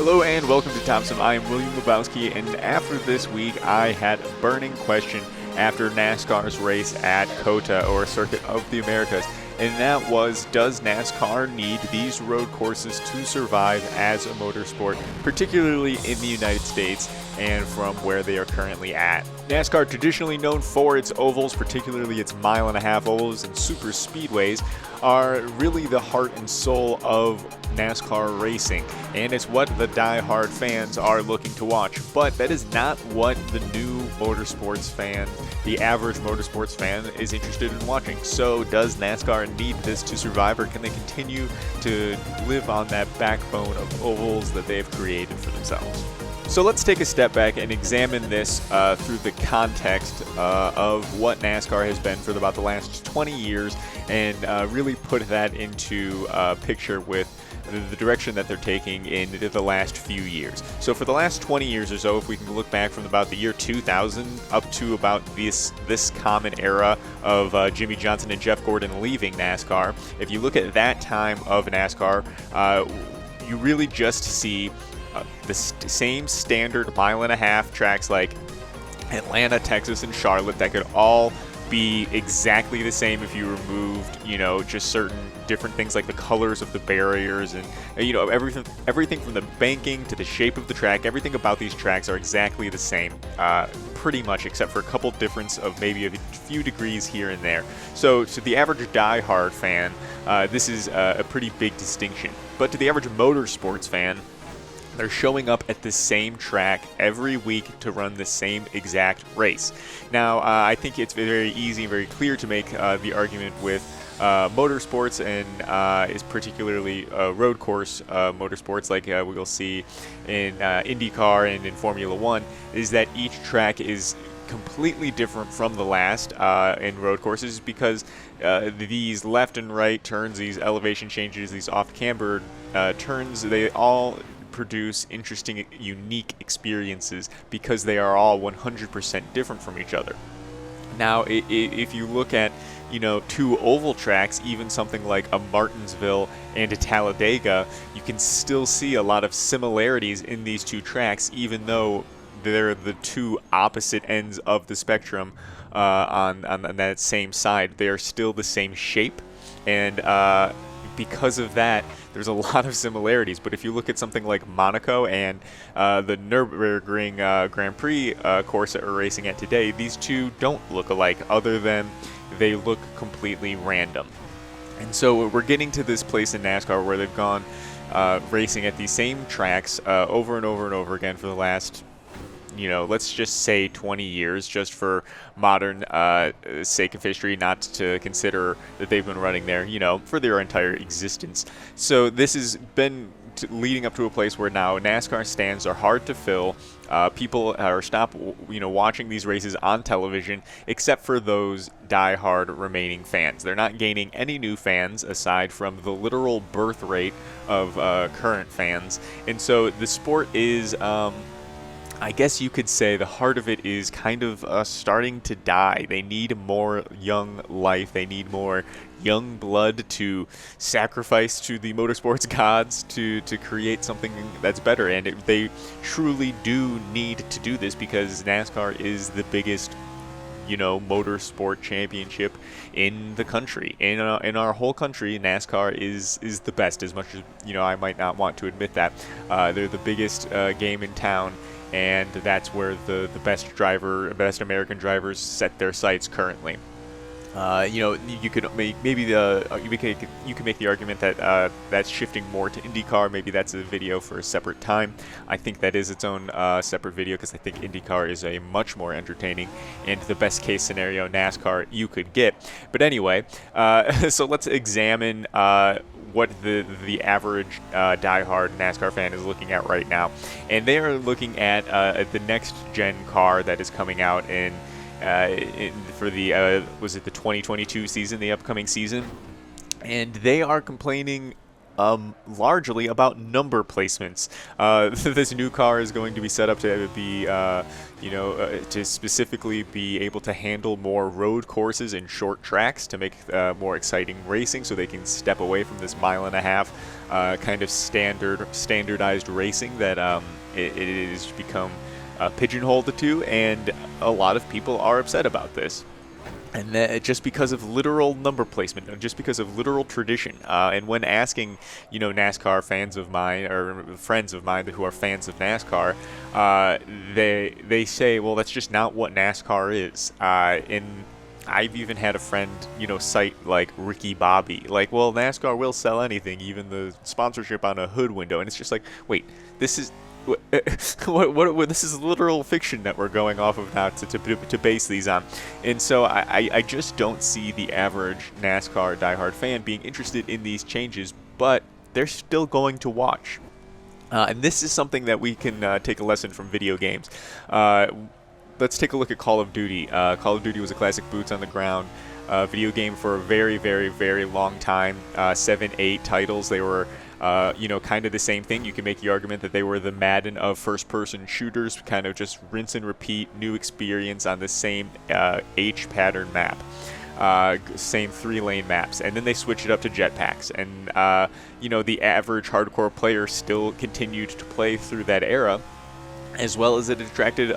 Hello and welcome to Thompson. I am William Lebowski, and after this week, I had a burning question after NASCAR's race at COTA, or Circuit of the Americas, and that was, does NASCAR need these road courses to survive as a motorsport, particularly in the United States and from where they are currently at? NASCAR, traditionally known for its ovals, particularly its mile-and-a-half ovals and super speedways, are really the heart and soul of NASCAR racing, and it's what the die-hard fans are looking to watch. But that is not what the new motorsports fan, the average motorsports fan, is interested in watching. So does NASCAR need this to survive, or can they continue to live on that backbone of ovals that they've created for themselves? So let's take a step back and examine this through the context of what NASCAR has been for about the last 20 years and really put that into picture with the direction that they're taking in the last few years. So for the last 20 years or so, if we can look back from about the year 2000 up to about this common era of Jimmy Johnson and Jeff Gordon leaving NASCAR, if you look at that time of NASCAR, you really just see the same standard mile-and-a-half tracks like Atlanta, Texas, and Charlotte that could all be exactly the same if you removed, just certain different things like the colors of the barriers and, everything from the banking to the shape of the track. Everything about these tracks are exactly the same, pretty much, except for a couple difference of maybe a few degrees here and there. So to the average die-hard fan, this is a pretty big distinction. But to the average motorsports fan, they're showing up at the same track every week to run the same exact race. Now, I think it's very easy and very clear to make the argument with motorsports and is particularly road course motorsports like we will see in IndyCar and in Formula One, is that each track is completely different from the last in road courses, because these left and right turns, these elevation changes, these off-camber turns, they all produce interesting, unique experiences because they are all 100% different from each other. Now, if you look at, two oval tracks, even something like a Martinsville and a Talladega, you can still see a lot of similarities in these two tracks, even though they're the two opposite ends of the spectrum on that same side. They are still the same shape, and because of that, there's a lot of similarities. But if you look at something like Monaco and the Nurburgring Grand Prix course that we're racing at today, these two don't look alike, other than they look completely random. And so we're getting to this place in NASCAR where they've gone racing at these same tracks over and over and over again for the last, let's just say 20 years, just for modern sake of history, not to consider that they've been running there, for their entire existence. So this has been leading up to a place where now NASCAR stands are hard to fill. People are watching these races on television, except for those die-hard remaining fans. They're not gaining any new fans aside from the literal birth rate of current fans. And so the sport is, I guess you could say, the heart of it is kind of starting to die. They need more young life. They need more young blood to sacrifice to the motorsports gods to create something that's better. And they truly do need to do this, because NASCAR is the biggest, motorsport championship in the country. In our whole country, NASCAR is the best, as much as, I might not want to admit that. They're the biggest game in town. And that's where the best American drivers set their sights currently. You could make you can make the argument that that's shifting more to IndyCar. Maybe that's a video for a separate time. I think that is its own separate video, because I think IndyCar is a much more entertaining and the best case scenario NASCAR you could get. But anyway, so let's examine what the average diehard NASCAR fan is looking at right now, and they are looking at the next gen car that is coming out for the was it the 2022 season, the upcoming season, and they are complaining largely about number placements. This new car is going to be set up to be, to specifically be able to handle more road courses and short tracks to make more exciting racing, so they can step away from this mile and a half kind of standardized racing that it has become pigeonholed to, and a lot of people are upset about this. And that just because of literal number placement, just because of literal tradition. And when asking, NASCAR fans of mine or friends of mine who are fans of NASCAR, they say, well, that's just not what NASCAR is. And I've even had a friend, cite like Ricky Bobby, like, well, NASCAR will sell anything, even the sponsorship on a hood window. And it's just like, wait, this is. What this is literal fiction that we're going off of now to base these on. And so I just don't see the average NASCAR diehard fan being interested in these changes, but they're still going to watch. And this is something that we can take a lesson from video games. Let's take a look at Call of Duty. Call of Duty was a classic boots on the ground video game for a very, very, very long time. 7, 8 titles. They were kind of the same thing. You can make the argument that they were the Madden of first-person shooters, kind of just rinse and repeat, new experience on the same H pattern map, same 3-lane maps, and then they switched it up to jetpacks, and the average hardcore player still continued to play through that era, as well as it attracted,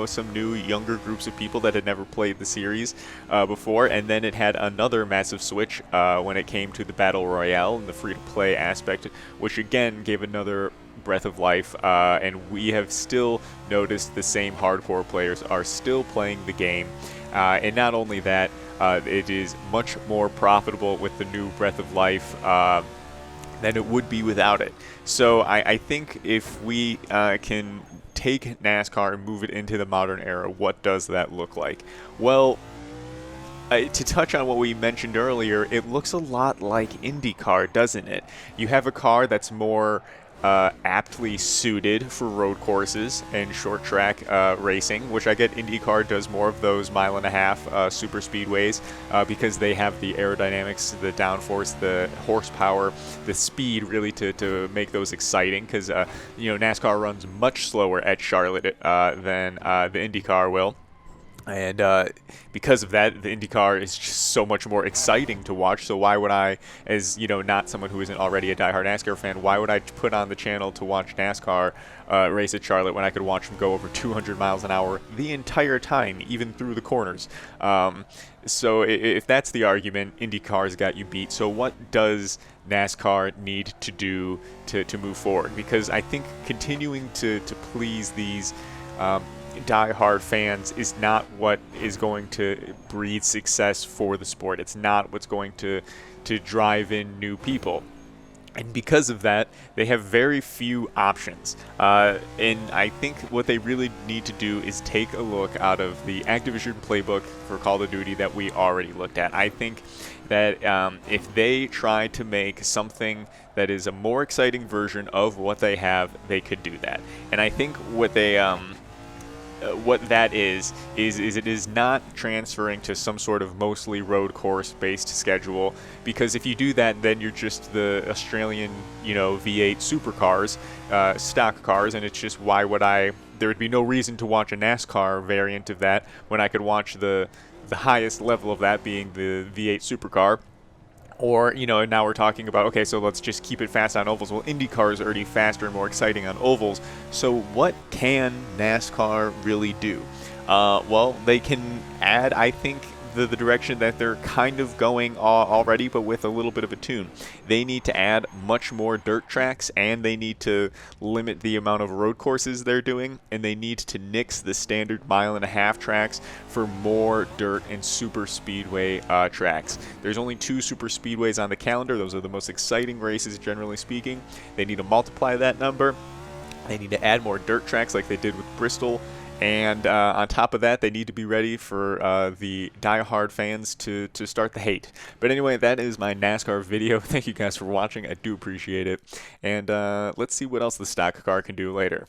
some new younger groups of people that had never played the series before. And then it had another massive switch when it came to the Battle Royale and the free-to-play aspect, which again gave another breath of life. And we have still noticed the same hardcore players are still playing the game. And not only that, it is much more profitable with the new breath of life than it would be without it. So I think if we can take NASCAR and move it into the modern era, what does that look like? Well, to touch on what we mentioned earlier, it looks a lot like IndyCar, doesn't it? You have a car that's more aptly suited for road courses and short track racing, which I get IndyCar does more of those mile and a half super speedways because they have the aerodynamics, the downforce, the horsepower, the speed really to make those exciting, because NASCAR runs much slower at Charlotte than the IndyCar will. And because of that, the IndyCar is just so much more exciting to watch. So why would I, as not someone who isn't already a diehard NASCAR fan, why would I put on the channel to watch NASCAR race at Charlotte when I could watch them go over 200 miles an hour the entire time, even through the corners? So if that's the argument, IndyCar's got you beat. So what does NASCAR need to do to move forward? Because I think continuing to please these die-hard fans is not what is going to breed success for the sport. It's not what's going to drive in new people. And because of that, they have very few options. And I think what they really need to do is take a look out of the Activision playbook for Call of Duty that we already looked at. I think that if they try to make something that is a more exciting version of what they have, they could do that. And I think what they what that is it is not transferring to some sort of mostly road course based schedule, because if you do that, then you're just the Australian V8 supercars, stock cars, and it's just, why would there would be no reason to watch a NASCAR variant of that when I could watch the highest level of that being the V8 supercar. Or, now we're talking about, okay, so let's just keep it fast on ovals. Well, IndyCar is already faster and more exciting on ovals. So what can NASCAR really do? Well, they can add, I think, the direction that they're kind of going already, but with a little bit of a tune. They need to add much more dirt tracks, and they need to limit the amount of road courses they're doing, and they need to nix the standard mile-and-a-half tracks for more dirt and super speedway tracks. There's only 2 super speedways on the calendar. Those are the most exciting races, generally speaking. They need to multiply that number. They need to add more dirt tracks like they did with Bristol. And on top of that, they need to be ready for the die-hard fans to start the hate. But anyway, that is my NASCAR video. Thank you guys for watching. I do appreciate it. And let's see what else the stock car can do later.